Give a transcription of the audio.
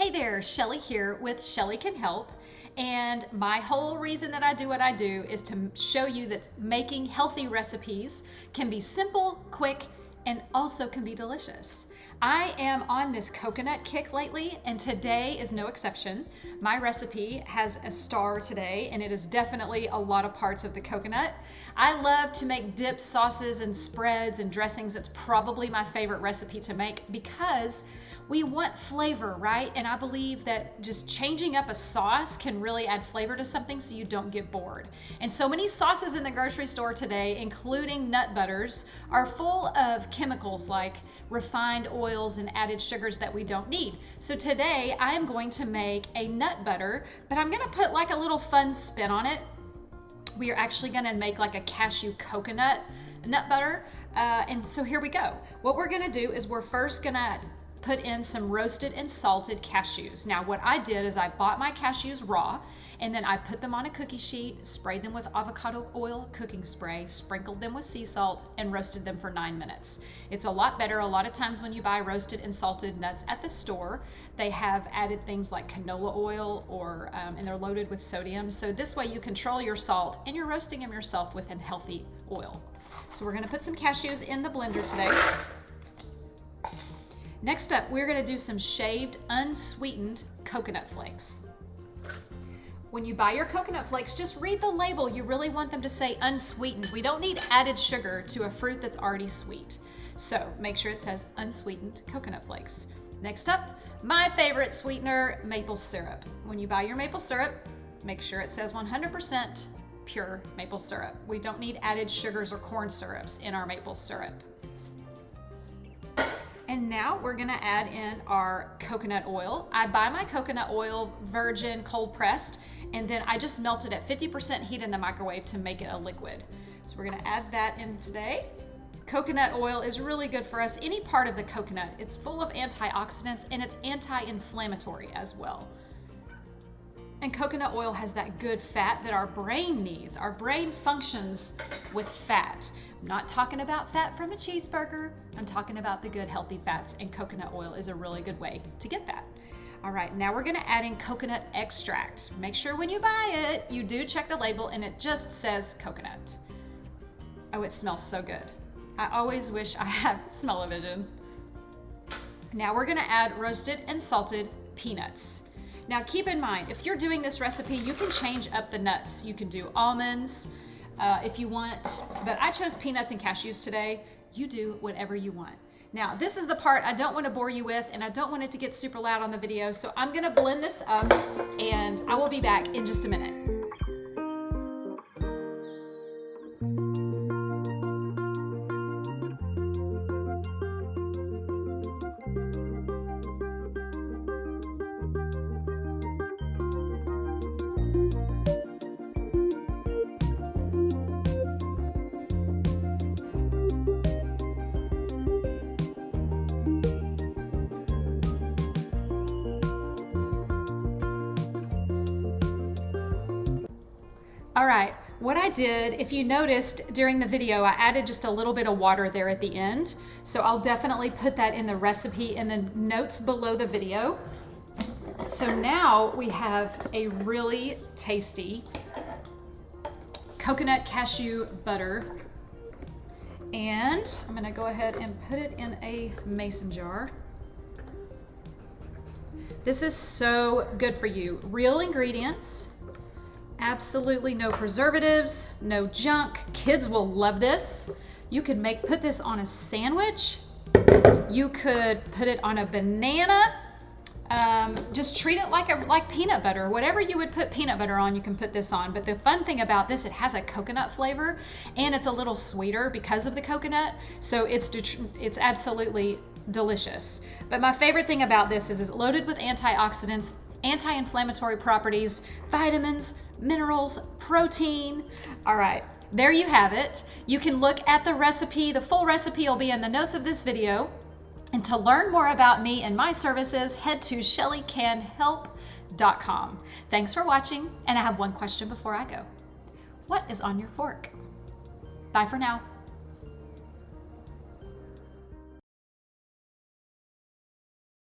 Hey there, Shelly here with Shelly Can Help. And my whole reason that I do what I do is to show you that making healthy recipes can be simple, quick, and also can be delicious. I am on this coconut kick lately, and today is no exception. My recipe has a star today, and it is definitely a lot of parts of the coconut. I love to make dips, sauces, and spreads and dressings. It's probably my favorite recipe to make because we want flavor, right? And I believe that just changing up a sauce can really add flavor to something so you don't get bored. And so many sauces in the grocery store today, including nut butters, are full of chemicals like refined oils and added sugars that we don't need. So today I am going to make a nut butter, but I'm gonna put like a little fun spin on it. We are actually gonna make like a cashew coconut nut butter. And so here we go. What we're gonna do is we're first gonna put in some roasted and salted cashews. Now what I did is I bought my cashews raw, and then I put them on a cookie sheet, sprayed them with avocado oil cooking spray, sprinkled them with sea salt, and roasted them for 9 minutes. It's a lot better. A lot of times when you buy roasted and salted nuts at the store, they have added things like canola oil or and they're loaded with sodium. So this way you control your salt and you're roasting them yourself with a healthy oil. So we're gonna put some cashews in the blender today. Next up, we're gonna do some shaved, unsweetened coconut flakes. When you buy your coconut flakes, just read the label. You really want them to say unsweetened. We don't need added sugar to a fruit that's already sweet. So make sure it says unsweetened coconut flakes. Next up, my favorite sweetener, maple syrup. When you buy your maple syrup, make sure it says 100% pure maple syrup. We don't need added sugars or corn syrups in our maple syrup. And now we're gonna add in our coconut oil. I buy my coconut oil virgin cold pressed, and then I just melt it at 50% heat in the microwave to make it a liquid. So we're gonna add that in today. Coconut oil is really good for us, any part of the coconut. It's full of antioxidants and it's anti-inflammatory as well. And coconut oil has that good fat that our brain needs. Our brain functions with fat. I'm not talking about fat from a cheeseburger. I'm talking about the good healthy fats, and coconut oil is a really good way to get that. All right, now we're gonna add in coconut extract. Make sure when you buy it, you do check the label and it just says coconut. Oh, it smells so good. I always wish I had smell-o-vision. Now we're gonna add roasted and salted peanuts. Now keep in mind, if you're doing this recipe, you can change up the nuts. You can do almonds if you want, but I chose peanuts and cashews today. You do whatever you want. Now this is the part I don't want to bore you with, and I don't want it to get super loud on the video, so I'm gonna blend this up and I will be back in just a minute. All right, what I did, if you noticed during the video, I added just a little bit of water there at the end. So I'll definitely put that in the recipe in the notes below the video. So now we have a really tasty coconut cashew butter. And I'm gonna go ahead and put it in a mason jar. This is so good for you. Real ingredients. Absolutely no preservatives, no junk. Kids will love this. You could put this on a sandwich. You could put it on a banana. Just treat it like peanut butter. Whatever you would put peanut butter on, you can put this on. But the fun thing about this, it has a coconut flavor, and it's a little sweeter because of the coconut. So it's absolutely delicious. But my favorite thing about this is it's loaded with antioxidants, anti-inflammatory properties, vitamins, minerals, protein. All right, there you have it. You can look at the recipe. The full recipe will be in the notes of this video. And to learn more about me and my services, head to shellycanhelp.com. Thanks for watching, and I have one question before I go. What is on your fork? Bye for now.